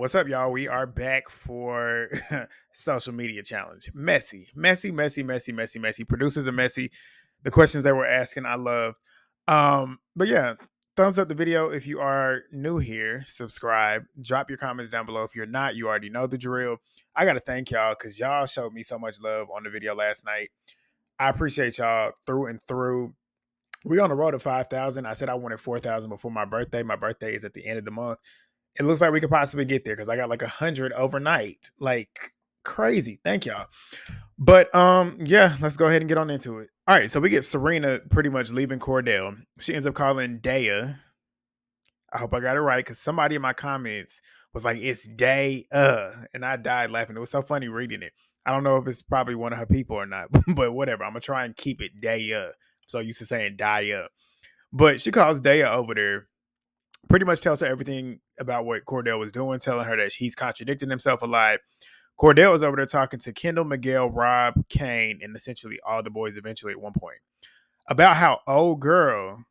What's up, y'all? We are back for social media challenge. Messy, messy, messy, messy, messy, messy. Producers are messy. The questions they were asking, I love. But yeah, thumbs up the video if you are new here. Subscribe. Drop your comments down below. If you're not, you already know the drill. I gotta thank y'all because y'all showed me so much love on the video last night. I appreciate y'all through and through. We on the road to 5,000. I said I wanted 4,000 before my birthday. My birthday is at the end of the month. It looks like we could possibly get there because I got like 100 overnight. Like crazy. Thank y'all. But yeah, let's go ahead and get on into it. All right, so we get Serena pretty much leaving Cordell. She ends up calling Daya. I hope I got it right because somebody in my comments was like, it's Day, and I died laughing. It was so funny reading it. I don't know if it's probably one of her people or not, but whatever. I'm gonna try and keep it Daya. I'm so used to saying Daya. But she calls Daya over there, pretty much tells her everything about what Cordell was doing, telling her that he's contradicting himself a lot. Cordell was over there talking to Kendall, Miguel, Rob, Kane, and essentially all the boys eventually at one point about how old girl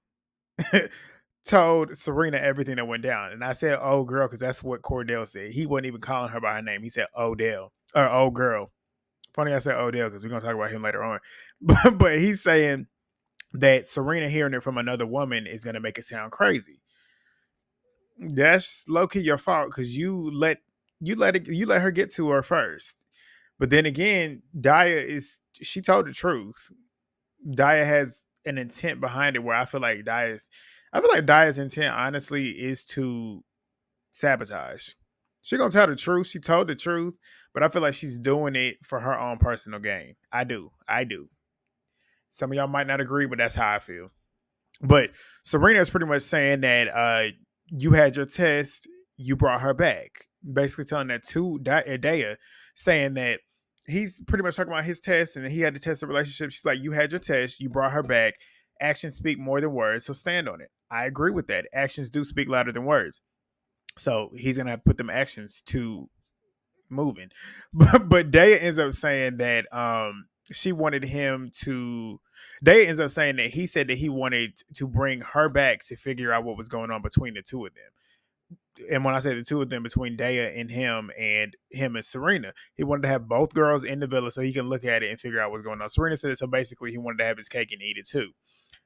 told Serena everything that went down. And I said old girl because that's what Cordell said. He wasn't even calling her by her name. He said Odell or old girl. Funny I said Odell because we're going to talk about him later on. But he's saying that Serena hearing it from another woman is going to make it sound crazy. That's low key your fault because you let her get to her first. But then again, she told the truth. Daya has an intent behind it where I feel like Daya's intent honestly is to sabotage. She gonna tell the truth. She told the truth, but I feel like she's doing it for her own personal gain. I do. Some of y'all might not agree, but that's how I feel. But Serena is pretty much saying that you had your test, you brought her back. Basically telling that to Daya, saying that he's pretty much talking about his test and he had to test the relationship. She's like, you had your test, you brought her back. Actions speak more than words, so stand on it. I agree with that. Actions do speak louder than words. So he's going to have to put them actions to moving. But Daya ends up saying that she wanted him to. Daya ends up saying that he said that he wanted to bring her back to figure out what was going on between the two of them. And when I say the two of them, between Daya and him and Serena, he wanted to have both girls in the villa so he can look at it and figure out what's going on. Serena said so basically he wanted to have his cake and eat it too.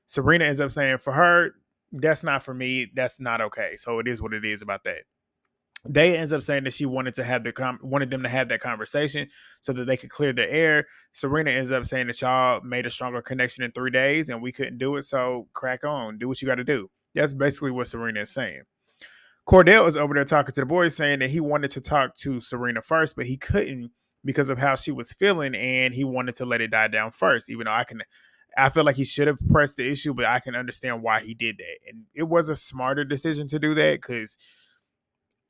Serena ends up saying for her, that's not for me. That's not okay. So it is what it is about that. Daya ends up saying that she wanted them to have that conversation so that they could clear the air. Serena ends up saying that y'all made a stronger connection in 3 days and we couldn't do it. So crack on, do what you got to do. That's basically what Serena is saying. Cordell is over there talking to the boys saying that he wanted to talk to Serena first, but he couldn't because of how she was feeling and he wanted to let it die down first, even though I feel like he should have pressed the issue, but I can understand why he did that. And it was a smarter decision to do that because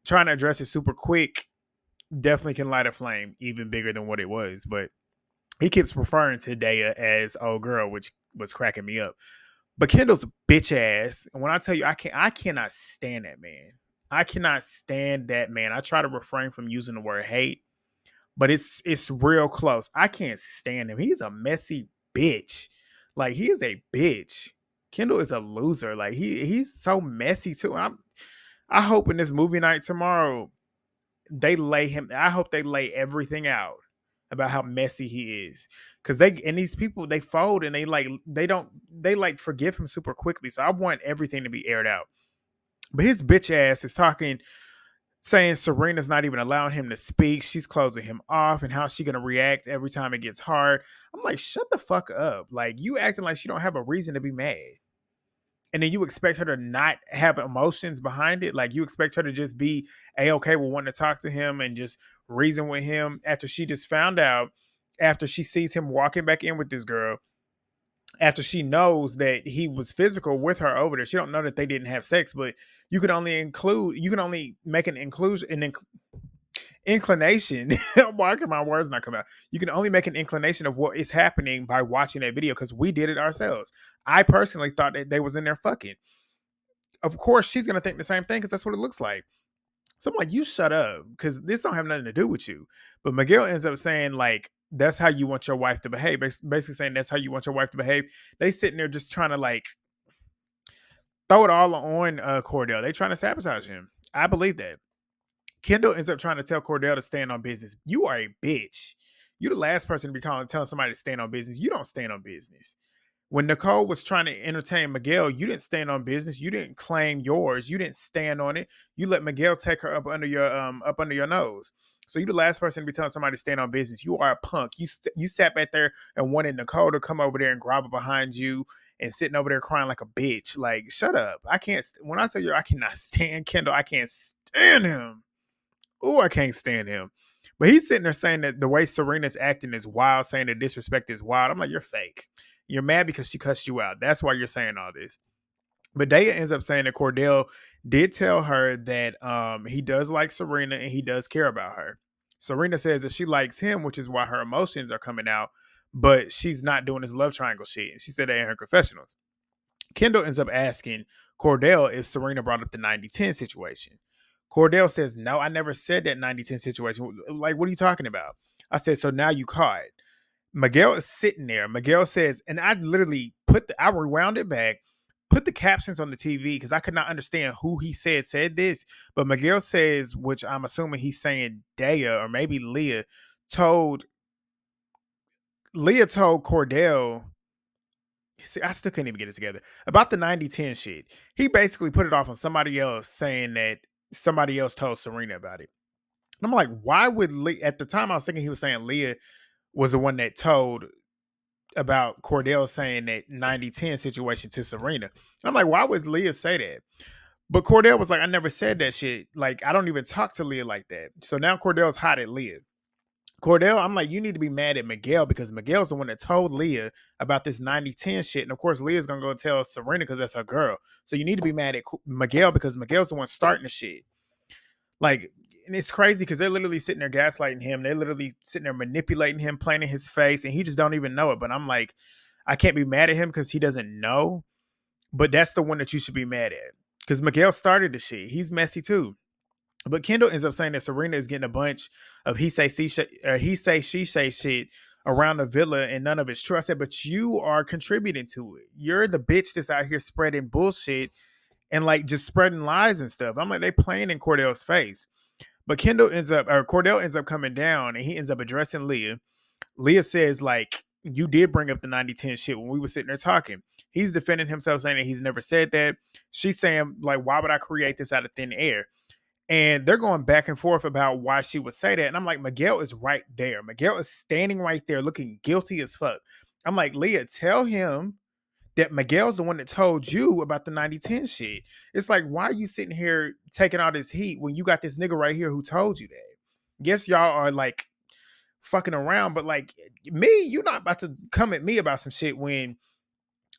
trying to address it super quick definitely can light a flame even bigger than what it was. But he keeps referring to Daya as old girl, which was cracking me up. But Kendall's bitch ass, and when I tell you I cannot stand that man. I cannot stand that man. I try to refrain from using the word hate, but it's real close. I can't stand him. He's a messy bitch. Like he is a bitch. Kendall is a loser. Like he's so messy too. I hope in this movie night tomorrow I hope they lay everything out about how messy he is. Cause these people, they fold and they forgive him super quickly. So I want everything to be aired out. But his bitch ass is saying Serena's not even allowing him to speak. She's closing him off and how's she going to react every time it gets hard. I'm like, shut the fuck up. Like you acting like she don't have a reason to be mad. And then you expect her to not have emotions behind it. Like you expect her to just be A-okay with wanting to talk to him and just reason with him after she just found out, after she sees him walking back in with this girl, after she knows that he was physical with her over there. She don't know that they didn't have sex, but you can only make an inclination. Why can my words not come out? You can only make an inclination of what is happening by watching that video because we did it ourselves. I personally thought that they was in there fucking. Of course, she's gonna think the same thing because that's what it looks like. So I'm like, you shut up because this don't have nothing to do with you. But Miguel ends up saying like, that's how you want your wife to behave. Basically saying that's how you want your wife to behave. They sitting there just trying to like throw it all on Cordell. They trying to sabotage him. I believe that. Kendall ends up trying to tell Cordell to stand on business. You are a bitch. You're the last person to be telling somebody to stand on business. You don't stand on business. When Nicole was trying to entertain Miguel, you didn't stand on business. You didn't claim yours. You didn't stand on it. You let Miguel take her up under your nose. So you're the last person to be telling somebody to stand on business. You are a punk. You sat back there and wanted Nicole to come over there and grovel behind you and sitting over there crying like a bitch. Like, shut up. I can't. When I tell you I cannot stand Kendall, I can't stand him. Oh, I can't stand him. But he's sitting there saying that the way Serena's acting is wild, saying the disrespect is wild. I'm like, you're fake. You're mad because she cussed you out. That's why you're saying all this. But Daya ends up saying that Cordell did tell her that he does like Serena and he does care about her. Serena says that she likes him, which is why her emotions are coming out, but she's not doing this love triangle shit. And she said that in her confessionals. Kendall ends up asking Cordell if Serena brought up the 90-10 situation. Cordell says, no, I never said that 90-10 situation. Like, what are you talking about? I said, so now you caught. Miguel is sitting there. Miguel says, and I literally I rewound it back, put the captions on the TV because I could not understand who he said this. But Miguel says, which I'm assuming he's saying Daya or maybe told Cordell. See, I still couldn't even get it together. About the 90-10 shit. He basically put it off on somebody else saying that somebody else told Serena about it. And I'm like, why would Leah, at the time I was thinking he was saying Leah was the one that told about Cordell saying that 90-10 situation to Serena. And I'm like, why would Leah say that? But Cordell was like, I never said that shit. Like, I don't even talk to Leah like that. So now Cordell's hot at Leah. Cordell, I'm like, you need to be mad at Miguel because Miguel's the one that told Leah about this 90-10 shit. And of course, Leah's going to go tell Serena because that's her girl. So you need to be mad at Miguel because Miguel's the one starting the shit. Like, and it's crazy because they're literally sitting there gaslighting him. They're literally sitting there manipulating him, playing in his face, and he just don't even know it. But I'm like, I can't be mad at him because he doesn't know. But that's the one that you should be mad at because Miguel started the shit. He's messy too. But Kendall ends up saying that Serena is getting a bunch of he say she say shit around the villa and none of it's true. I said, but you are contributing to it. You're the bitch that's out here spreading bullshit and like just spreading lies and stuff. I'm like, they playing in Cordell's face. But Cordell ends up coming down and he ends up addressing Leah. Leah says, like, you did bring up the 90-10 shit when we were sitting there talking. He's defending himself, saying that he's never said that. She's saying, like, why would I create this out of thin air? And they're going back and forth about why she would say that. And I'm like, Miguel is right there. Miguel is standing right there looking guilty as fuck. I'm like, Leah, tell him that Miguel's the one that told you about the 90-10 shit. It's like, why are you sitting here taking all this heat when you got this nigga right here who told you that? Yes, y'all are like fucking around, but like me, you're not about to come at me about some shit when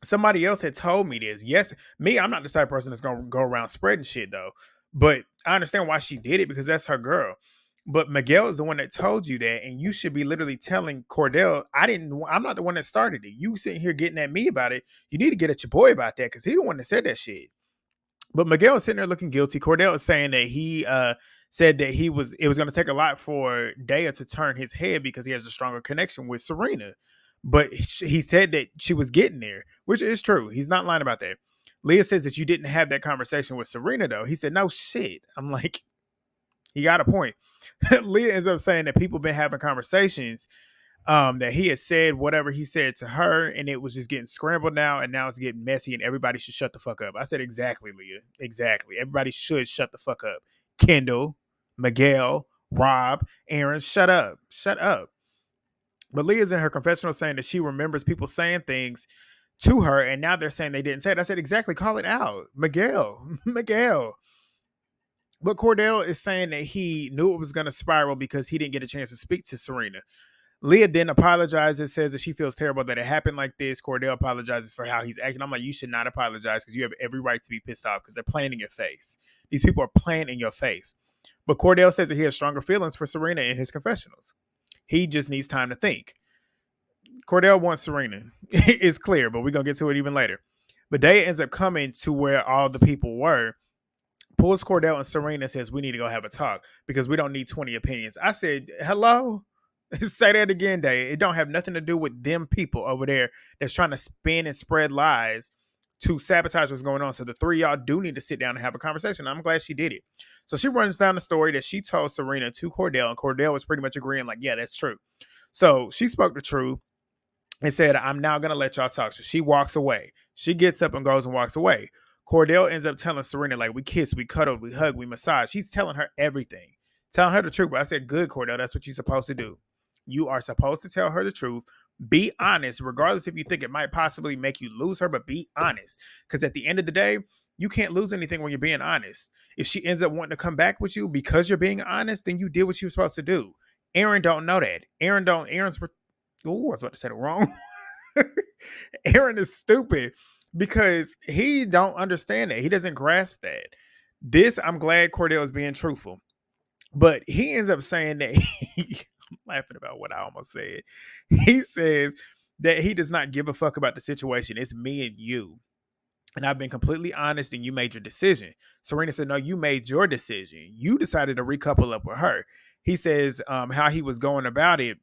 somebody else had told me this. Yes, me, I'm not the type of person that's gonna go around spreading shit though. But I understand why she did it because that's her girl. But Miguel is the one that told you that, and you should be literally telling Cordell, I'm not the one that started it. You sitting here getting at me about it. You need to get at your boy about that because he the one that said that shit. But Miguel is sitting there looking guilty. Cordell is saying that he said that it was going to take a lot for Daya to turn his head because he has a stronger connection with Serena. But he said that she was getting there, which is true. He's not lying about that. Leah says that you didn't have that conversation with Serena, though. He said, no shit. I'm like, he got a point. Leah ends up saying that people been having conversations that he had said whatever he said to her, and it was just getting scrambled now, and now it's getting messy, and everybody should shut the fuck up. I said, exactly, Leah. Exactly. Everybody should shut the fuck up. Kendall, Miguel, Rob, Aaron, shut up. Shut up. But Leah's in her confessional saying that she remembers people saying things to her, and now they're saying they didn't say it. I said, exactly, call it out. Miguel. Miguel. But Cordell is saying that he knew it was going to spiral because he didn't get a chance to speak to Serena. Leah then apologizes, says that she feels terrible that it happened like this. Cordell apologizes for how he's acting. I'm like, you should not apologize because you have every right to be pissed off because they're playing in your face. These people are playing in your face. But Cordell says that he has stronger feelings for Serena in his confessionals. He just needs time to think. Cordell wants Serena. It's clear, but we're going to get to it even later. But Daya ends up coming to where all the people were, pulls Cordell and Serena and says, we need to go have a talk because we don't need 20 opinions. I said, hello? Say that again, Daya. It don't have nothing to do with them people over there that's trying to spin and spread lies to sabotage what's going on. So the three of y'all do need to sit down and have a conversation. I'm glad she did it. So she runs down the story that she told Serena to Cordell, and Cordell was pretty much agreeing, like, yeah, that's true. So she spoke the truth and said, I'm now going to let y'all talk. So she walks away. She gets up and goes and walks away. Cordell ends up telling Serena, like, we kissed, we cuddled, we hugged, we massaged. She's telling her everything, telling her the truth. But I said, good, Cordell, that's what you're supposed to do. You are supposed to tell her the truth. Be honest, regardless if you think it might possibly make you lose her, but be honest. Because at the end of the day, you can't lose anything when you're being honest. If she ends up wanting to come back with you because you're being honest, then you did what you were supposed to do. Aaron don't know that. Aaron's I was about to say it wrong. Aaron is stupid because he don't understand that. He doesn't grasp that. This, I'm glad Cordell is being truthful. But he ends up saying that I'm laughing about what I almost said. He says that he does not give a fuck about the situation. It's me and you. And I've been completely honest and you made your decision. Serena said, no, you made your decision. You decided to recouple up with her. He says how he was going about it.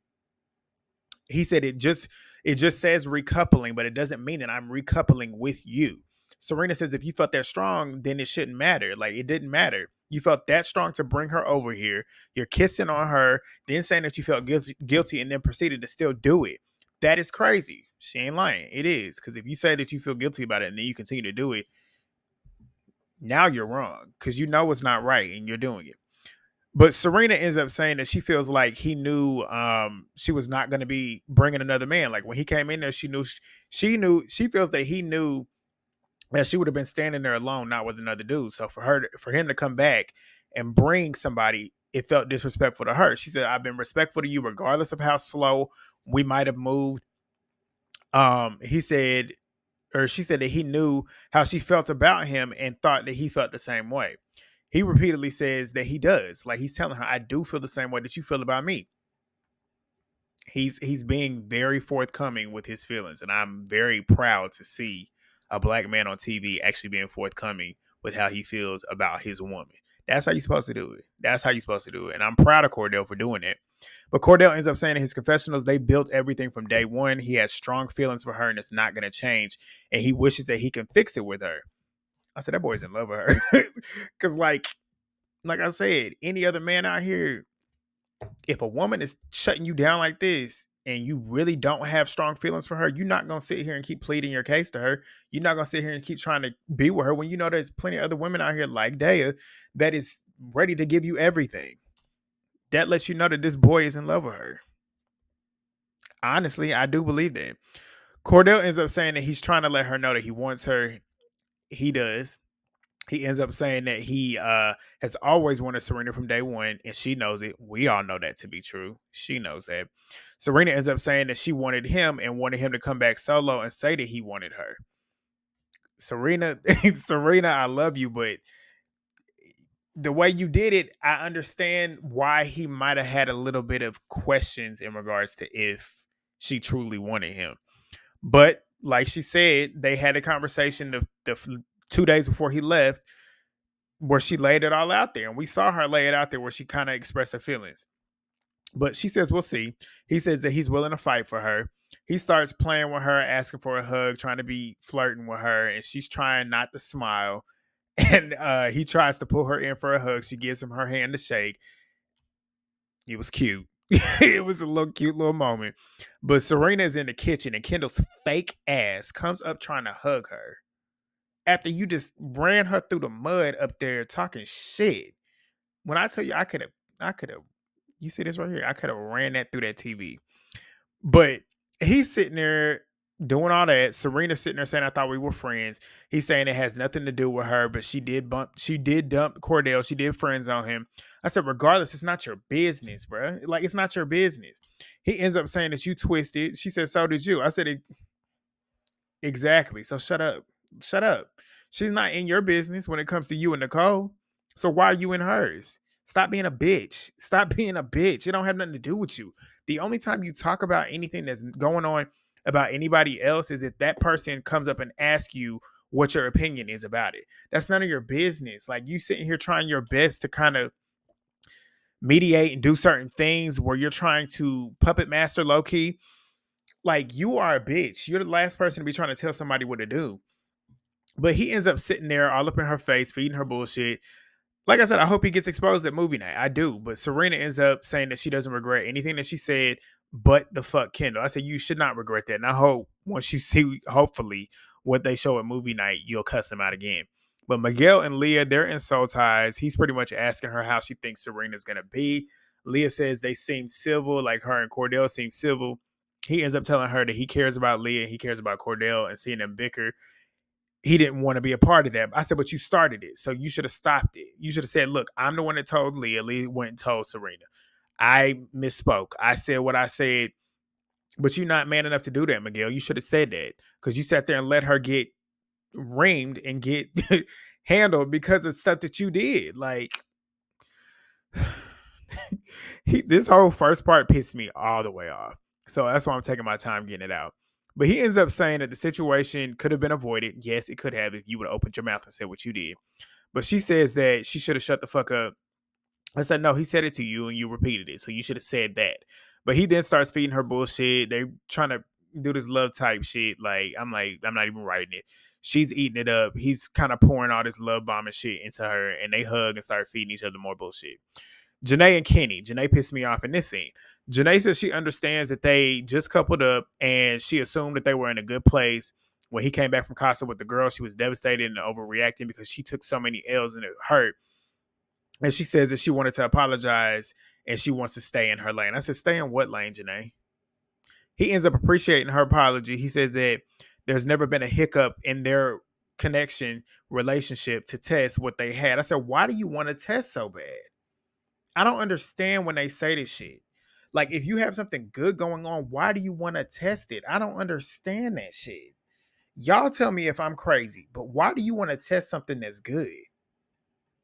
He said it just says recoupling, but it doesn't mean that I'm recoupling with you. Serena says if you felt that strong, then it shouldn't matter. Like, it didn't matter. You felt that strong to bring her over here. You're kissing on her, then saying that you felt guilty, and then proceeded to still do it. That is crazy. She ain't lying. It is. Because if you say that you feel guilty about it and then you continue to do it, now you're wrong. Because you know it's not right and you're doing it. But Serena ends up saying that she feels like he knew she was not going to be bringing another man. Like, when he came in there, she feels that he knew that she would have been standing there alone, not with another dude. So for him to come back and bring somebody, it felt disrespectful to her. She said, I've been respectful to you regardless of how slow we might have moved. She said that he knew how she felt about him and thought that he felt the same way. He repeatedly says that he does. Like, he's telling her, I do feel the same way that you feel about me. He's being very forthcoming with his feelings, and I'm very proud to see a black man on TV actually being forthcoming with how he feels about his woman. That's how you're supposed to do it. That's how you're supposed to do it. And I'm proud of Cordell for doing it. But Cordell ends up saying in his confessionals, they built everything from day one. He has strong feelings for her, and it's not going to change. And he wishes that he can fix it with her. I said, that boy's in love with her. Because, like I said, any other man out here, if a woman is shutting you down like this and you really don't have strong feelings for her, you're not going to sit here and keep pleading your case to her. You're not going to sit here and keep trying to be with her when you know there's plenty of other women out here like Daya that is ready to give you everything. That lets you know that this boy is in love with her. Honestly, I do believe that. Cordell ends up saying that he's trying to let her know that he wants her. He does. He ends up saying that he has always wanted Serena from day one, and she knows it. We all know that to be true. She knows that. Serena ends up saying that she wanted him and wanted him to come back solo and say that he wanted her. Serena, I love you, but the way you did it, I understand why he might have had a little bit of questions in regards to if she truly wanted him. But like she said, they had a conversation the 2 days before he left where she laid it all out there. And we saw her lay it out there where she kind of expressed her feelings. But she says, we'll see. He says that he's willing to fight for her. He starts playing with her, asking for a hug, trying to be flirting with her. And she's trying not to smile. And he tries to pull her in for a hug. She gives him her hand to shake. It was cute. It was a little cute little moment. But Serena is in the kitchen and Kendall's fake ass comes up trying to hug her after you just ran her through the mud up there talking shit. When I tell you I could have, you see this right here, I could have ran that through that TV. But he's sitting there doing all that. Serena's sitting there saying, I thought we were friends. He's saying it has nothing to do with her, but she did dump Cordell. She did friends on him. I said, regardless, it's not your business, bro. Like, it's not your business. He ends up saying that you twisted. She said, so did you. I said, exactly. So shut up. Shut up. She's not in your business when it comes to you and Nicole. So why are you in hers? Stop being a bitch. Stop being a bitch. It don't have nothing to do with you. The only time you talk about anything that's going on about anybody else is if that person comes up and asks you what your opinion is about it. That's none of your business. Like, you sitting here trying your best to kind of mediate and do certain things where you're trying to puppet master low key. Like, you are a bitch. You're the last person to be trying to tell somebody what to do. But he ends up sitting there all up in her face, feeding her bullshit. Like I said, I hope he gets exposed at movie night. I do. But Serena ends up saying that she doesn't regret anything that she said, but the fuck Kendall. I said, you should not regret that. And I hope once you see, hopefully, what they show at movie night, you'll cuss them out again. But Miguel and Leah, they're in soul ties. He's pretty much asking her how she thinks Serena's going to be. Leah says they seem civil, like her and Cordell seem civil. He ends up telling her that he cares about Leah, he cares about Cordell, and seeing them bicker, he didn't want to be a part of that. I said, but you started it. So you should have stopped it. You should have said, look, I'm the one that told Leah. Leah went and told Serena. I misspoke. I said what I said, but you're not man enough to do that, Miguel. You should have said that because you sat there and let her get reamed and get handled because of stuff that you did. Like, this whole first part pissed me all the way off. So that's why I'm taking my time getting it out. But he ends up saying that the situation could have been avoided. Yes, it could have if you would have opened your mouth and said what you did. But she says that she should have shut the fuck up. I said, no, he said it to you and you repeated it. So you should have said that. But he then starts feeding her bullshit. They trying to do this love type shit. I'm not even writing it. She's eating it up. He's kind of pouring all this love bombing shit into her, and they hug and start feeding each other more bullshit. Janae and Kenny. Janae pissed me off in this scene. Janae says she understands that they just coupled up and she assumed that they were in a good place. When he came back from Casa with the girl, she was devastated and overreacting because she took so many L's and it hurt. And she says that she wanted to apologize and she wants to stay in her lane. I said, stay in what lane, Janae? He ends up appreciating her apology. He says that there's never been a hiccup in their connection relationship to test what they had. I said, why do you want to test so bad? I don't understand when they say this shit. Like, if you have something good going on, why do you want to test it? I don't understand that shit. Y'all tell me if I'm crazy, but why do you want to test something that's good?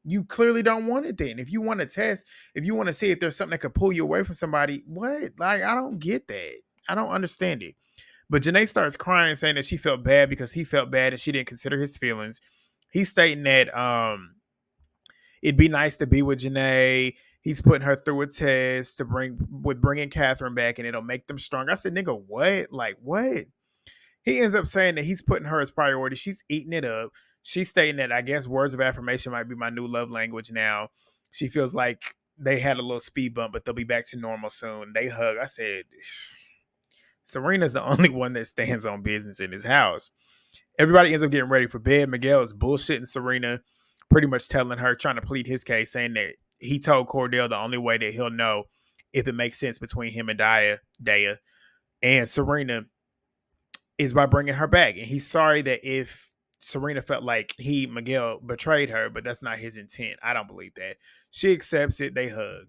You clearly don't want it then. If you want to test, if you want to see if there's something that could pull you away from somebody, what? Like, I don't get that. I don't understand it. But Janae starts crying, saying that she felt bad because he felt bad and she didn't consider his feelings. He's stating that it'd be nice to be with Janae. He's putting her through a test to bringing Catherine back, and it'll make them strong. I said, nigga, what? Like, what? He ends up saying that he's putting her as priority. She's eating it up. She's stating that I guess words of affirmation might be my new love language now. She feels like they had a little speed bump, but they'll be back to normal soon. They hug. I said, Serena's the only one that stands on business in his house. Everybody ends up getting ready for bed. Miguel is bullshitting Serena, pretty much telling her, trying to plead his case, saying that he told Cordell the only way that he'll know if it makes sense between him and Daya and Serena is by bringing her back. And he's sorry that if Serena felt like Miguel betrayed her, but that's not his intent. I don't believe that. She accepts it. They hug.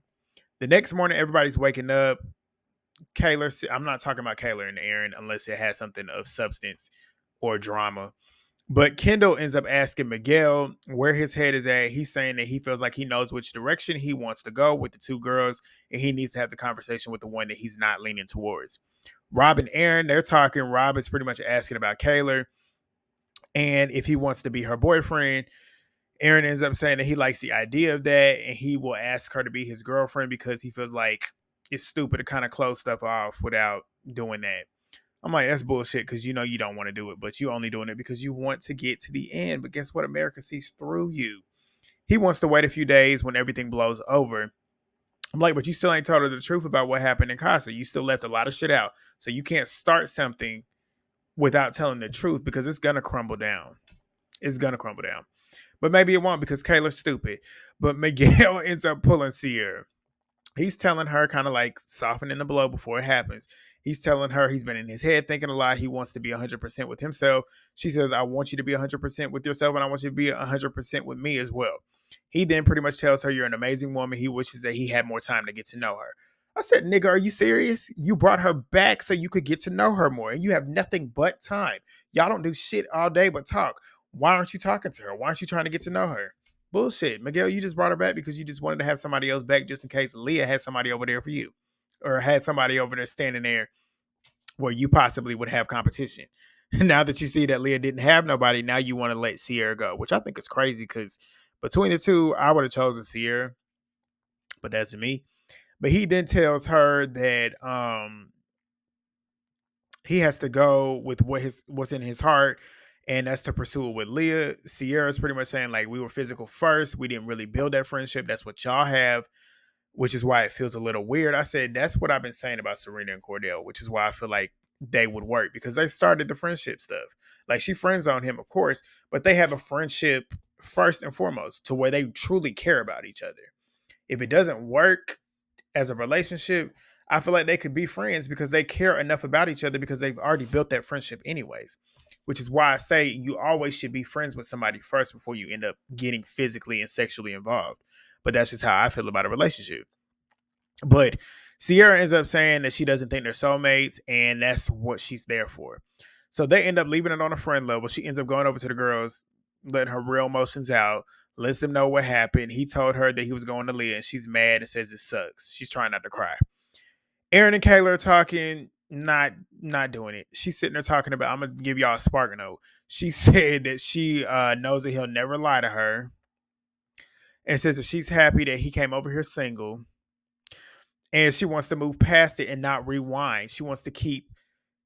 The next morning, everybody's waking up. Kaylor, I'm not talking about Kaylor and Aaron unless it has something of substance or drama. But Kendall ends up asking Miguel where his head is at. He's saying that he feels like he knows which direction he wants to go with the two girls, and he needs to have the conversation with the one that he's not leaning towards. Rob and Aaron, they're talking. Rob is pretty much asking about Kaylor and if he wants to be her boyfriend. Aaron ends up saying that he likes the idea of that, and he will ask her to be his girlfriend because he feels like it's stupid to kind of close stuff off without doing that. I'm like, that's bullshit because you know you don't want to do it, but you only doing it because you want to get to the end. But guess what? America sees through you. He wants to wait a few days when everything blows over. I'm like, but you still ain't told her the truth about what happened in Casa. You still left a lot of shit out. So you can't start something without telling the truth because it's going to crumble down. It's going to crumble down. But maybe it won't because Kaylor's stupid. But Miguel ends up pulling Sierra. He's telling her, kind of like softening the blow before it happens. He's telling her he's been in his head thinking a lot. He wants to be 100% with himself. She says, I want you to be 100% with yourself, and I want you to be 100% with me as well. He then pretty much tells her, you're an amazing woman. He wishes that he had more time to get to know her. I said, nigga, are you serious? You brought her back so you could get to know her more, and you have nothing but time. Y'all don't do shit all day but talk. Why aren't you talking to her? Why aren't you trying to get to know her? Bullshit. Miguel, you just brought her back because you just wanted to have somebody else back just in case Leah had somebody over there for you or had somebody over there standing there where you possibly would have competition. Now that you see that Leah didn't have nobody, now you want to let Sierra go, which I think is crazy because between the two, I would have chosen Sierra, but that's me. But he then tells her that he has to go with what's in his heart and that's to pursue it with Leah. Sierra's pretty much saying like we were physical first. We didn't really build that friendship. That's what y'all have, which is why it feels a little weird. I said that's what I've been saying about Serena and Cordell, which is why I feel like they would work because they started the friendship stuff. Like she friends on him, of course, but they have a friendship first and foremost to where they truly care about each other. If it doesn't work as a relationship, I feel like they could be friends because they care enough about each other because they've already built that friendship anyways. Which is why I say you always should be friends with somebody first before you end up getting physically and sexually involved. But that's just how I feel about a relationship. But Sierra ends up saying that she doesn't think they're soulmates and that's what she's there for. So they end up leaving it on a friend level. She ends up going over to the girls, letting her real emotions out, lets them know what happened. He told her that he was going to Leah and she's mad and says it sucks. She's trying not to cry. Aaron and Kaylor are talking, not doing it. She's sitting there talking about, I'm going to give y'all a spark note. She said that she knows that he'll never lie to her and says that she's happy that he came over here single and she wants to move past it and not rewind. She wants to keep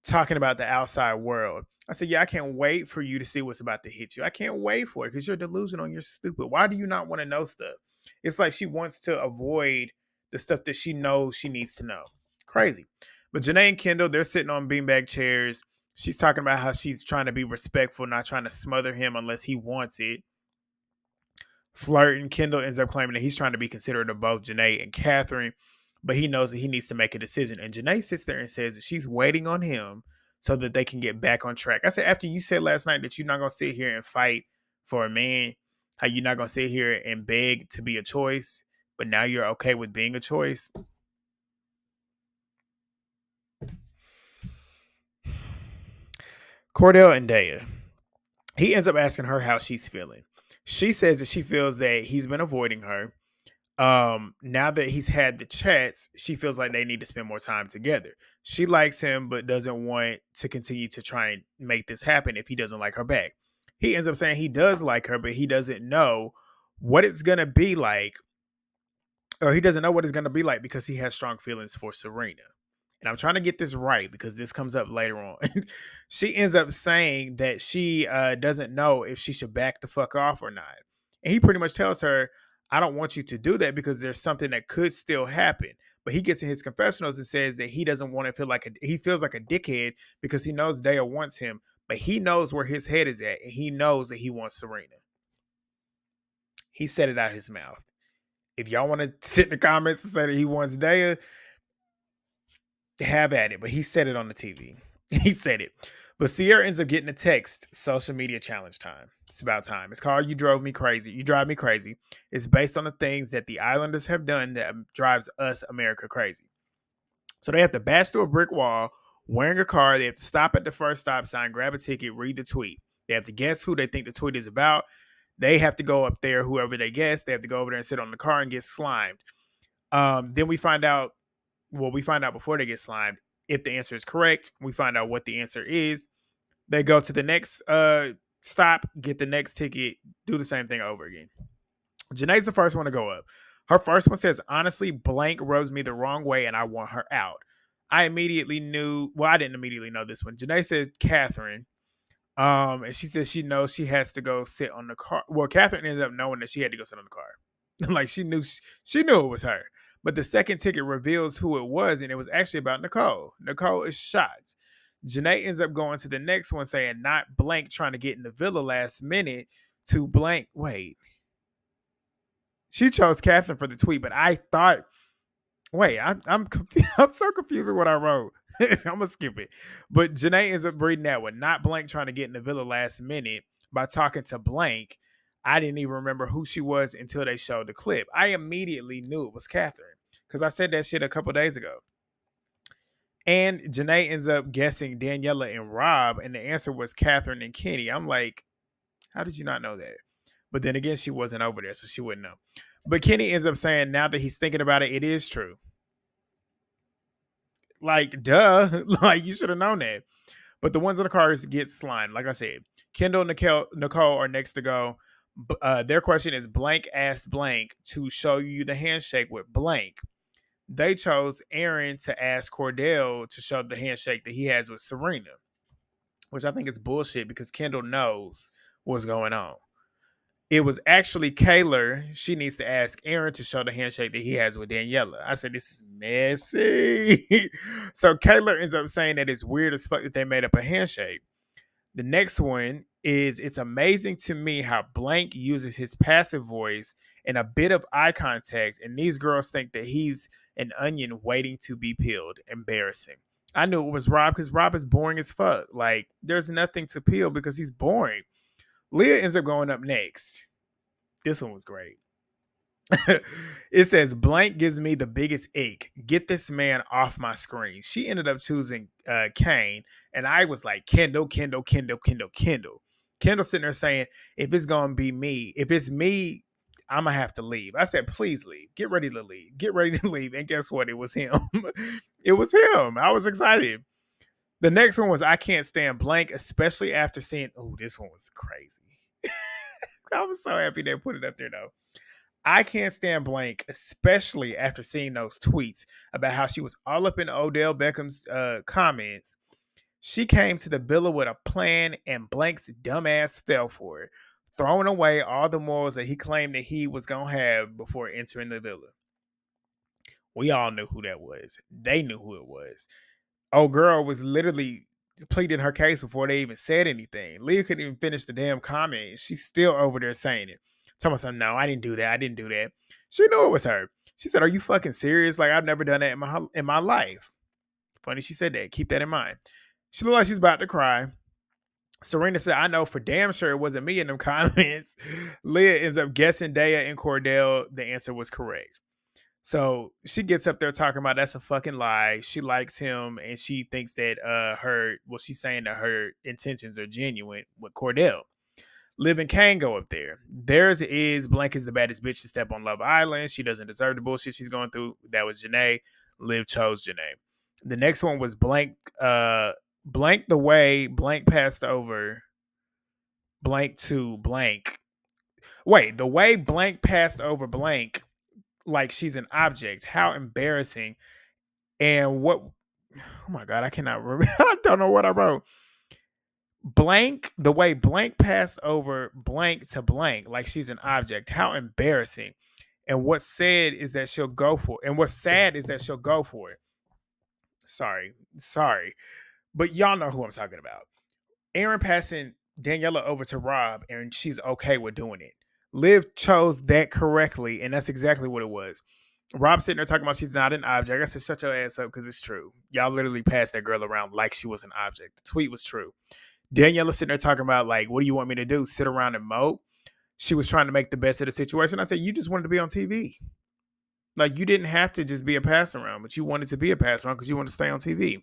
talking about the outside world. I said, yeah, I can't wait for you to see what's about to hit you. I can't wait for it because you're delusional and you're stupid. Why do you not want to know stuff? It's like she wants to avoid the stuff that she knows she needs to know. Crazy. But Janae and Kendall, they're sitting on beanbag chairs. She's talking about how she's trying to be respectful, not trying to smother him unless he wants it. Flirting. Kendall ends up claiming that he's trying to be considerate of both Janae and Catherine, but he knows that he needs to make a decision. And Janae sits there and says that she's waiting on him so that they can get back on track. I said, after you said last night that you're not going to sit here and fight for a man, how you're not going to sit here and beg to be a choice, but now you're okay with being a choice. Cordell and Daya. He ends up asking her how she's feeling. She says that she feels that he's been avoiding her. Now that he's had the chats, she feels like they need to spend more time together. She likes him but doesn't want to continue to try and make this happen if he doesn't like her back. He ends up saying he does like her, but he doesn't know what it's gonna be like, or he doesn't know what it's gonna be like because he has strong feelings for Serena. And I'm trying to get this right because this comes up later on. She ends up saying that she doesn't know if she should back the fuck off or not. And he pretty much tells her, I don't want you to do that because there's something that could still happen. But he gets in his confessionals and says that he doesn't want to feel like he feels like a dickhead because he knows Daya wants him, but he knows where his head is at and he knows that he wants Serena. He said it out his mouth. If y'all want to sit in the comments and say that he wants Daya, have at it. But he said it on the TV. He said it. But Sierra ends up getting a text, social media challenge time. It's about time. It's called You Drove Me Crazy. You Drive Me Crazy. It's based on the things that the Islanders have done that drives us, America, crazy. So they have to bash through a brick wall wearing a car. They have to stop at the first stop sign, grab a ticket, read the tweet. They have to guess who they think the tweet is about. They have to go up there, whoever they guess. They have to go over there and sit on the car and get slimed. Then we find out before they get slimed if the answer is correct. We find out what the answer is. They go to the next stop, get the next ticket, do the same thing over again. Janae's the first one to go up. Her first one says, honestly, blank rubs me the wrong way and I want her out. I immediately knew, well, I didn't immediately know this one. Janae said Catherine. And she says she knows she has to go sit on the car. Well, Catherine ended up knowing that she had to go sit on the car. Like she knew it was her. But the second ticket reveals who it was, and it was actually about Nicole. Nicole is shot. Janae ends up going to the next one saying not blank trying to get in the villa last minute to blank. Wait. She chose Catherine for the tweet, but I thought, wait, I'm confused. I'm so confused with what I wrote. I'm gonna skip it. But Janae ends up reading that one. Not blank trying to get in the villa last minute by talking to blank. I didn't even remember who she was until they showed the clip. I immediately knew it was Catherine because I said that shit a couple days ago. And Janae ends up guessing Daniela and Rob, and the answer was Catherine and Kenny. I'm like, how did you not know that? But then again, she wasn't over there, so she wouldn't know. But Kenny ends up saying now that he's thinking about it, it is true. Like, duh. Like, you should have known that. But the ones in the cars get slimed. Like I said, Kendall and Nicole are next to go. Their question is blank asked blank to show you the handshake with blank. They chose Aaron to ask Cordell to show the handshake that he has with Serena. which I think is bullshit because Kendall knows what's going on. It was actually Kaylor. She needs to ask Aaron to show the handshake that he has with Daniela. I said, this is messy. So Kaylor ends up saying that it's weird as fuck that they made up a handshake. The next one is it's amazing to me how Blank uses his passive voice and a bit of eye contact, and these girls think that he's an onion waiting to be peeled. Embarrassing. I knew it was Rob because Rob is boring as fuck. Like, there's nothing to peel because he's boring. Leah ends up going up next. This one was great. It says Blank gives me the biggest ache. Get this man off my screen. She ended up choosing Kane, and I was like, Kendall, Kendall, Kendall, Kendall, Kendall. Kendall sitting there saying, if it's gonna be me, if it's me, I'm gonna have to leave. I said, please leave. Get ready to leave. Get ready to leave. And guess what? It was him. It was him. I was excited. The next one was I can't stand Blank, especially after seeing. Oh, this one was crazy. I was so happy they put it up there though. I can't stand Blank, especially after seeing those tweets about how she was all up in Odell Beckham's comments. She came to the villa with a plan, and Blank's dumbass fell for it, throwing away all the morals that he claimed that he was going to have before entering the villa. We all knew who that was. They knew who it was. Old girl was literally pleading her case before they even said anything. Leah couldn't even finish the damn comment. She's still over there saying it. Telling myself, no, I didn't do that. I didn't do that. She knew it was her. She said, are you fucking serious? Like, I've never done that in my life. Funny she said that. Keep that in mind. She looked like she's about to cry. Serena said, I know for damn sure it wasn't me in them comments. Leah ends up guessing Daya and Cordell. The answer was correct. So she gets up there talking about that's a fucking lie. She likes him and she thinks that she's saying that her intentions are genuine with Cordell. Liv and Kane go up there. Theirs is Blank is the baddest bitch to step on Love Island. She doesn't deserve the bullshit she's going through. That was Janae. Liv chose Janae. The next one was Blank. Blank the way Blank passed over Blank to Blank. Wait, the way Blank passed over Blank like she's an object. How embarrassing. And what? Oh my God, I cannot remember. I don't know what I wrote. Blank, the way Blank passed over Blank to Blank like she's an object. How embarrassing. And what's said is that she'll go for it. And what's sad is that she'll go for it. Sorry. But y'all know who I'm talking about. Aaron passing Daniela over to Rob, and she's okay with doing it. Liv chose that correctly, and that's exactly what it was. Rob sitting there talking about she's not an object. I said, shut your ass up because it's true. Y'all literally passed that girl around like she was an object. The tweet was true. Daniela sitting there talking about, like, what do you want me to do? Sit around and mope? She was trying to make the best of the situation. I said, you just wanted to be on TV. Like, you didn't have to just be a pass around, but you wanted to be a pass around because you want to stay on TV.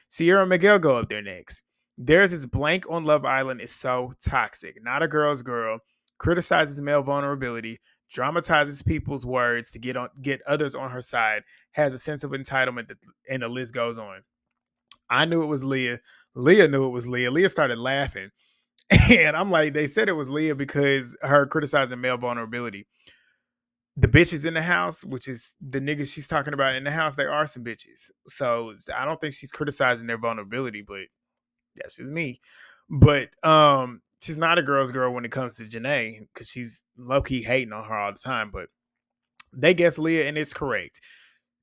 Sierra and Miguel go up there next. There's this Blank on Love Island is so toxic. Not a girl's girl. Criticizes male vulnerability. Dramatizes people's words to get others on her side. Has a sense of entitlement, and the list goes on. I knew it was Leah. Leah knew it was Leah. Leah started laughing. And I'm like, they said it was Leah because her criticizing male vulnerability. The bitches in the house, which is the niggas she's talking about in the house, they are some bitches. So I don't think she's criticizing their vulnerability, but that's just me. But she's not a girl's girl when it comes to Janae because she's low-key hating on her all the time. But they guess Leah, and it's correct.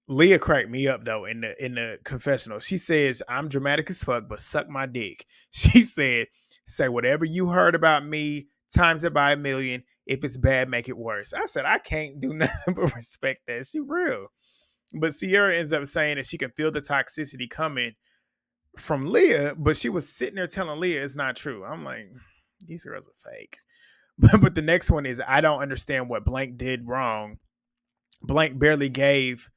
Leah cracked me up though in the confessional. She says, I'm dramatic as fuck, but suck my dick. She said, say whatever you heard about me, times it by a million. If it's bad, make it worse. I said, I can't do nothing but respect that. She real. But Sierra ends up saying that she can feel the toxicity coming from Leah, but she was sitting there telling Leah it's not true. I'm like, these girls are fake. But the next one is, I don't understand what Blank did wrong. Blank barely gave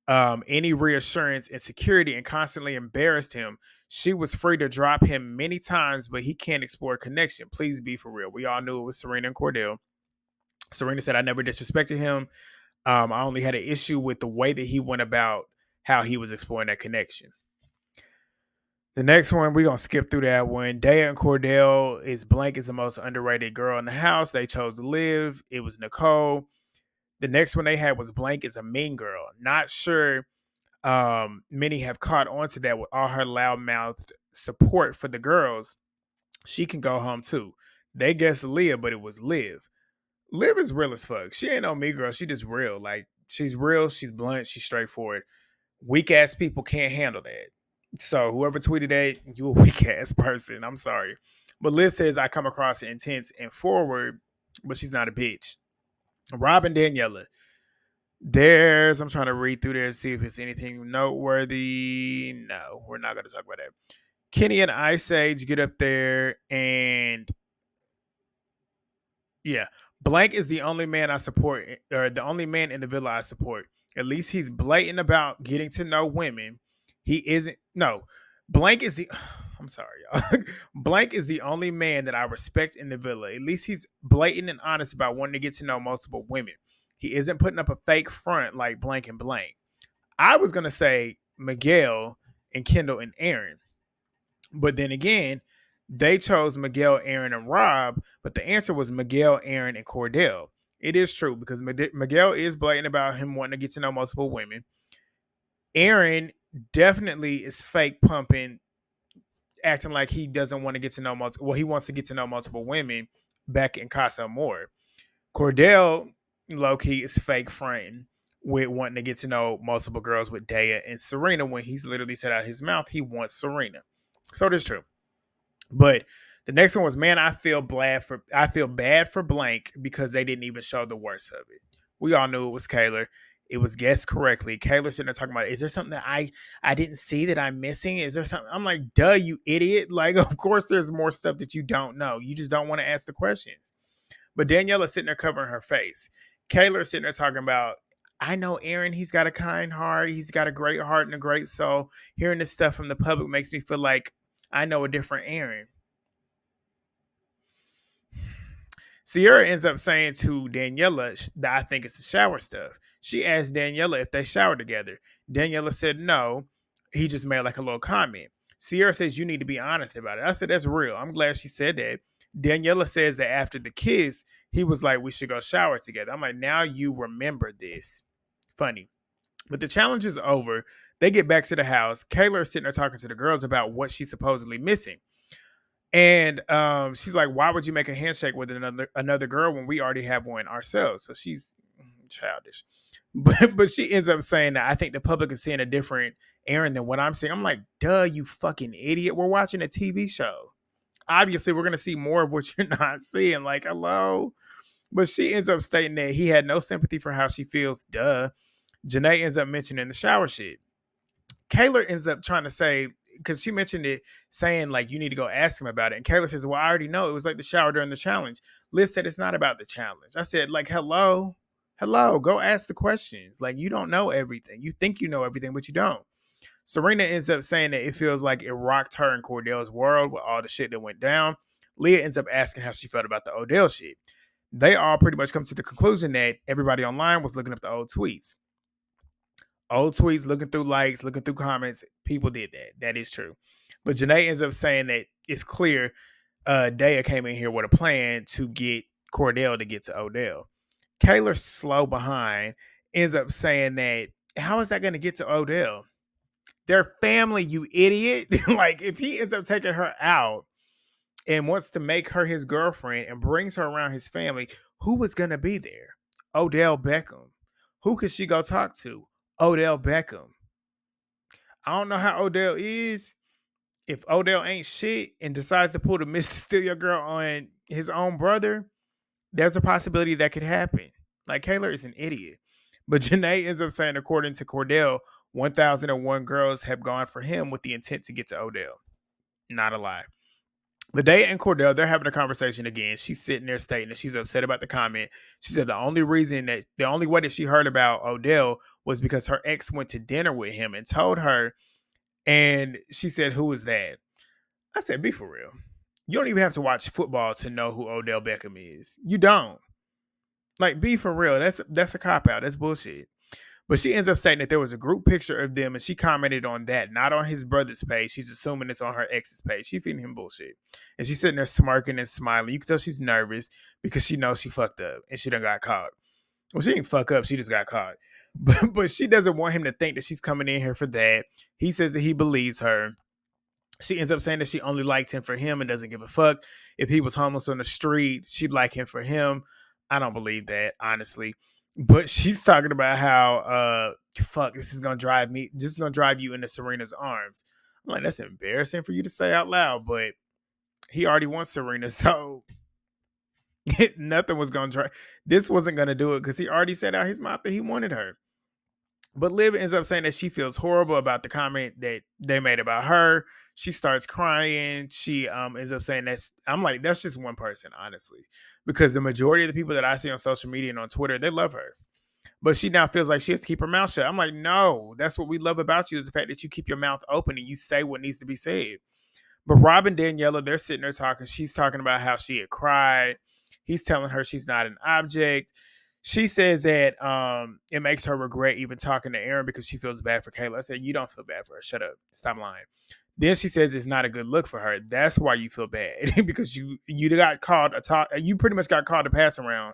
any reassurance and security and constantly embarrassed him. She was free to drop him many times, but he can't explore connection. Please be for real. We all knew it was Serena and Cordell. Serena said, I never disrespected him. I only had an issue with the way that he went about how he was exploring that connection. The next one, we're going to skip through that one. Daya and Cordell is Blank is the most underrated girl in the house. They chose to live. It was Nicole. The next one they had was Blank is a mean girl. Not sure many have caught on to that with all her loudmouthed support for the girls. She can go home too. They guessed Leah, but it was Liv. Liv is real as fuck. She ain't no me girl. She just real. Like she's real. She's blunt. She's straightforward. Weak ass people can't handle that. So whoever tweeted that, you a weak ass person. I'm sorry. But Liz says I come across intense and forward, but she's not a bitch. Rob and Daniela. I'm trying to read through there and see if it's anything noteworthy. No, we're not going to talk about that. Kenny and Ice Age get up there and yeah, Blank is the only man I support, or the only man in the villa I support. At least he's blatant about getting to know women. He isn't. No, Blank is the. I'm sorry, y'all. Blank is the only man that I respect in the villa. At least he's blatant and honest about wanting to get to know multiple women. He isn't putting up a fake front like Blank and Blank. I was gonna say Miguel and Kendall and Aaron. But then again, they chose Miguel, Aaron, and Rob, but the answer was Miguel, Aaron, and Cordell. It is true because Miguel is blatant about him wanting to get to know multiple women. Aaron definitely is fake pumping, acting like he doesn't want to get to know multiple. Well, he wants to get to know multiple women back in Casa Amor. Cordell, low key, is fake fronting with wanting to get to know multiple girls with Daya and Serena when he's literally said out his mouth he wants Serena. So it is true. But the next one was, man, I feel bad for Blank because they didn't even show the worst of it. We all knew it was Kaylor. It was guessed correctly. Kaylor sitting there talking about, is there something that I didn't see that I'm missing? Is there something? I'm like, duh, you idiot. Like, of course there's more stuff that you don't know. You just don't want to ask the questions. But Daniela's sitting there covering her face. Kaylor sitting there talking about, I know Aaron, he's got a kind heart. He's got a great heart and a great soul. Hearing this stuff from the public makes me feel like I know a different Aaron. Sierra ends up saying to Daniela that I think it's the shower stuff. She asked Daniela if they showered together. Daniela said no. He just made like a little comment. Sierra says you need to be honest about it. I said that's real. I'm glad she said that. Daniela says that after the kiss, he was like, we should go shower together. I'm like, now you remember this. Funny. But the challenge is over. They get back to the house. Kaylor is sitting there talking to the girls about what she's supposedly missing. And she's like, why would you make a handshake with another girl when we already have one ourselves? So she's childish. But she ends up saying that I think the public is seeing a different Aaron than what I'm seeing. I'm like, duh, you fucking idiot. We're watching a TV show. Obviously, we're going to see more of what you're not seeing. Like, hello? But she ends up stating that he had no sympathy for how she feels. Duh. Janae ends up mentioning the shower shit. Kaylor ends up trying to say, because she mentioned it, saying like you need to go ask him about it. And Kaylor says, well, I already know. It was like the shower during the challenge. Liz said it's not about the challenge. I said, like, hello, go ask the questions. Like, you don't know everything. You think you know everything, but you don't. Serena ends up saying that it feels like it rocked her and Cordell's world with all the shit that went down. Leah ends up asking how she felt about the Odell shit. They all pretty much come to the conclusion that everybody online was looking up the old tweets. Old tweets, looking through likes, looking through comments. People did that. That is true. But Janae ends up saying that it's clear Daya came in here with a plan to get Cordell to get to Odell. Kaylor, slow behind, ends up saying that, how is that going to get to Odell? They're family, you idiot. Like, if he ends up taking her out and wants to make her his girlfriend and brings her around his family, who was going to be there? Odell Beckham. Who could she go talk to? Odell Beckham. I don't know how Odell is. If Odell ain't shit and decides to pull the Mr. Steal Your Girl on his own brother, there's a possibility that could happen. Like, Kaylor is an idiot. But Janae ends up saying, according to Cordell, 1,001 girls have gone for him with the intent to get to Odell. Not a lie. But Daya and Cordell, they're having a conversation again. She's sitting there stating that she's upset about the comment. She said the only way that she heard about Odell was because her ex went to dinner with him and told her. And she said, who is that? I said, be for real. You don't even have to watch football to know who Odell Beckham is. You don't. Like, be for real. That's a cop-out. That's bullshit. But she ends up saying that there was a group picture of them, and she commented on that, not on his brother's page. She's assuming it's on her ex's page. She feeding him bullshit. And she's sitting there smirking and smiling. You can tell she's nervous because she knows she fucked up and she done got caught. Well, she didn't fuck up. She just got caught. But she doesn't want him to think that she's coming in here for that. He says that he believes her. She ends up saying that she only liked him for him and doesn't give a fuck. If he was homeless on the street, she'd like him for him. I don't believe that, honestly. But she's talking about how fuck, this is gonna drive me, this is gonna drive you into Serena's arms. I'm like, that's embarrassing for you to say out loud, but he already wants Serena, so nothing was gonna drive. This wasn't gonna do it because he already said out his mouth that he wanted her. But Liv ends up saying that she feels horrible about the comment that they made about her. She starts crying. She ends up saying that's, I'm like, that's just one person, honestly. Because the majority of the people that I see on social media and on Twitter, they love her. But she now feels like she has to keep her mouth shut. I'm like, no, that's what we love about you, is the fact that you keep your mouth open and you say what needs to be said. But Rob and Daniela, they're sitting there talking. She's talking about how she had cried. He's telling her she's not an object. She says that it makes her regret even talking to Aaron because she feels bad for Kaylor. I said, you don't feel bad for her. Shut up. Stop lying. Then she says it's not a good look for her. That's why you feel bad because you got called a talk. You pretty much got called a pass around,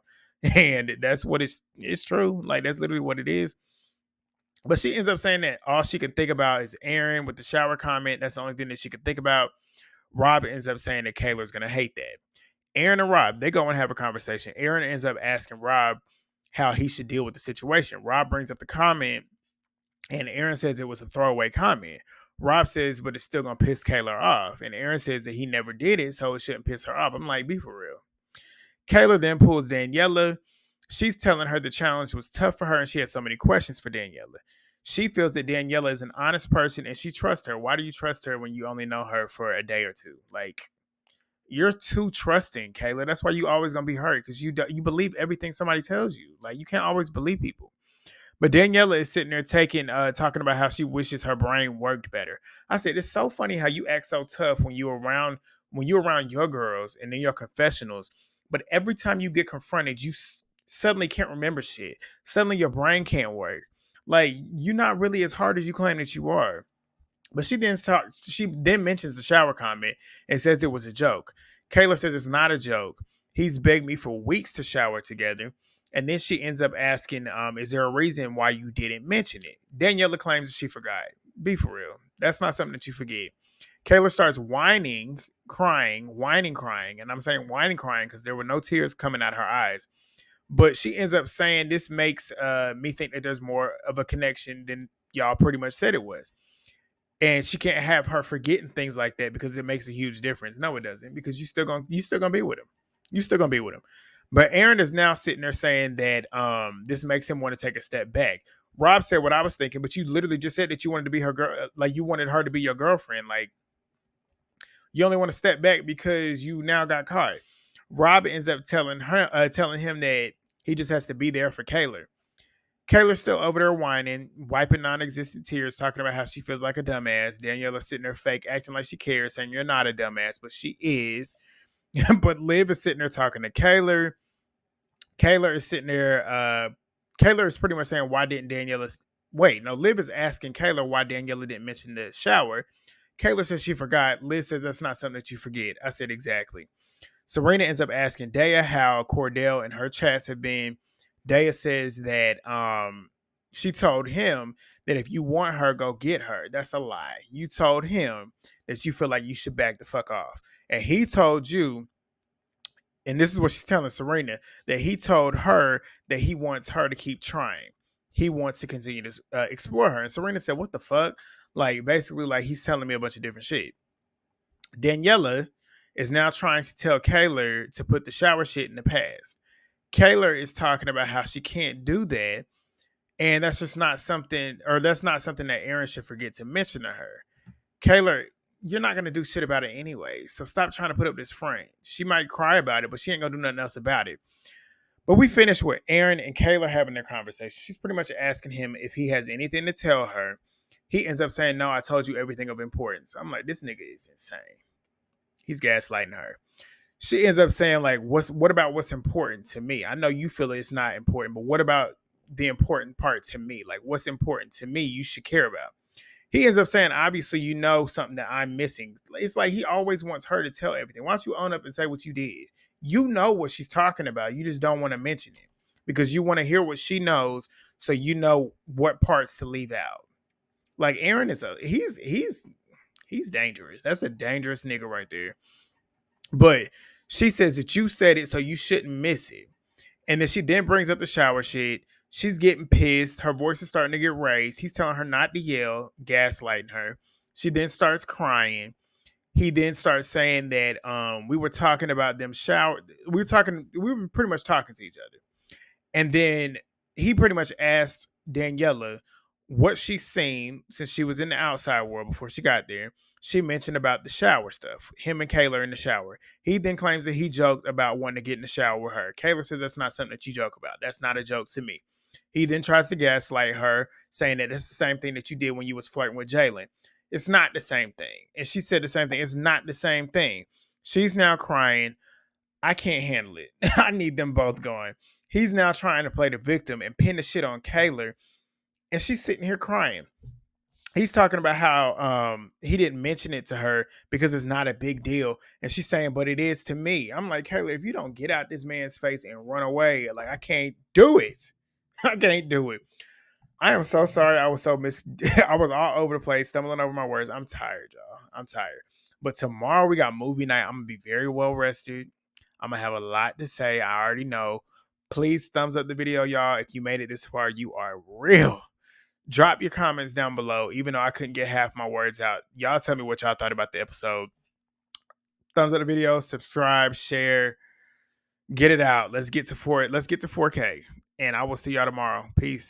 and that's what it's true. Like, that's literally what it is. But she ends up saying that all she could think about is Aaron with the shower comment. That's the only thing that she could think about. Rob ends up saying that Kaylor's gonna hate that. Aaron and Rob, they go and have a conversation. Aaron ends up asking Rob how he should deal with the situation. Rob brings up the comment, and Aaron says it was a throwaway comment. Rob says, but it's still gonna piss Kaylor off. And Aaron says that he never did it, so it shouldn't piss her off. I'm like, be for real. Kaylor then pulls Daniela. She's telling her the challenge was tough for her and she had so many questions for Daniela. She feels that Daniela is an honest person and she trusts her. Why do you trust her when you only know her for a day or two? Like, you're too trusting, Kaylor. That's why you always gonna be hurt, because you believe everything somebody tells you. Like, you can't always believe people. But Daniela is sitting there talking about how she wishes her brain worked better. I said, it's so funny how you act so tough when you're around your girls and then your confessionals. But every time you get confronted, you suddenly can't remember shit. Suddenly your brain can't work. Like, you're not really as hard as you claim that you are. But she then mentions the shower comment and says it was a joke. Kaylor says it's not a joke. He's begged me for weeks to shower together. And then she ends up asking, is there a reason why you didn't mention it? Daniela claims that she forgot. Be for real. That's not something that you forget. Kaylor starts whining, crying. And I'm saying whining, crying because there were no tears coming out her eyes. But she ends up saying this makes me think that there's more of a connection than y'all pretty much said it was. And she can't have her forgetting things like that because it makes a huge difference. No, it doesn't, because you still gonna be with him. You still gonna be with him. But Aaron is now sitting there saying that this makes him want to take a step back. Rob said what I was thinking, but you literally just said that you wanted to be her girl, like you wanted her to be your girlfriend. Like, you only want to step back because you now got caught. Rob ends up telling him that he just has to be there for Kaylor. Kaylor's still over there whining, wiping non-existent tears, talking about how she feels like a dumbass. Daniela's sitting there fake, acting like she cares, saying you're not a dumbass, but she is. But Liv is sitting there talking to Kaylor. Kaylor is sitting there. Kaylor is pretty much saying, why didn't Daniela... Wait, no, Liv is asking Kaylor why Daniela didn't mention the shower. Kaylor says she forgot. Liv says that's not something that you forget. I said exactly. Serena ends up asking Daya how Cordell and her chats have been. Daya says that she told him that if you want her, go get her. That's a lie. You told him that you feel like you should back the fuck off. And he told you, and this is what she's telling Serena, that he told her that he wants her to keep trying. He wants to continue to explore her. And Serena said, what the fuck? Like, basically, like, he's telling me a bunch of different shit. Daniela is now trying to tell Kaylor to put the shower shit in the past. Kaylor is talking about how she can't do that. And that's just not something, or that's not something that Aaron should forget to mention to her. Kaylor, you're not going to do shit about it anyway. So stop trying to put up this front. She might cry about it, but she ain't going to do nothing else about it. But we finished with Aaron and Kaylor having their conversation. She's pretty much asking him if he has anything to tell her. He ends up saying, no, I told you everything of importance. I'm like, this nigga is insane. He's gaslighting her. She ends up saying, like, what about what's important to me? I know you feel it's not important, but what about the important part to me? Like, what's important to me you should care about? He ends up saying, obviously, you know something that I'm missing. It's like he always wants her to tell everything. Why don't you own up and say what you did? You know what she's talking about. You just don't want to mention it. because you want to hear what she knows so you know what parts to leave out. Like Aaron is he's dangerous. That's a dangerous nigga right there. But she says that you said it so you shouldn't miss it. And then she then brings up the shower shit. She's getting pissed. Her voice is starting to get raised. He's telling her not to yell, gaslighting her. She then starts crying. He then starts saying that we were talking about them shower. We were pretty much talking to each other. And then he pretty much asked Daniela what she's seen since she was in the outside world before she got there. She mentioned about the shower stuff, him and Kaylor in the shower. He then claims that he joked about wanting to get in the shower with her. Kaylor says that's not something that you joke about. That's not a joke to me. He then tries to gaslight her, saying that it's the same thing that you did when you was flirting with Jalen. It's not the same thing. And she said the same thing. It's not the same thing. She's now crying. I can't handle it. I need them both going. He's now trying to play the victim and pin the shit on Kaylor, and she's sitting here crying. He's talking about how he didn't mention it to her because it's not a big deal, and she's saying, "But it is to me." I'm like, Kaylor, if you don't get out this man's face and run away, like I can't do it. I can't do it. I am so sorry. I was so I was all over the place, stumbling over my words. I'm tired, y'all. I'm tired. But tomorrow we got movie night. I'm gonna be very well rested. I'm gonna have a lot to say. I already know. Please thumbs up the video, y'all. If you made it this far, you are real. Drop your comments down below. Even though I couldn't get half my words out, y'all tell me what y'all thought about the episode. Thumbs up the video, subscribe, share, get it out. Let's get to 4K. And I will see y'all tomorrow. Peace.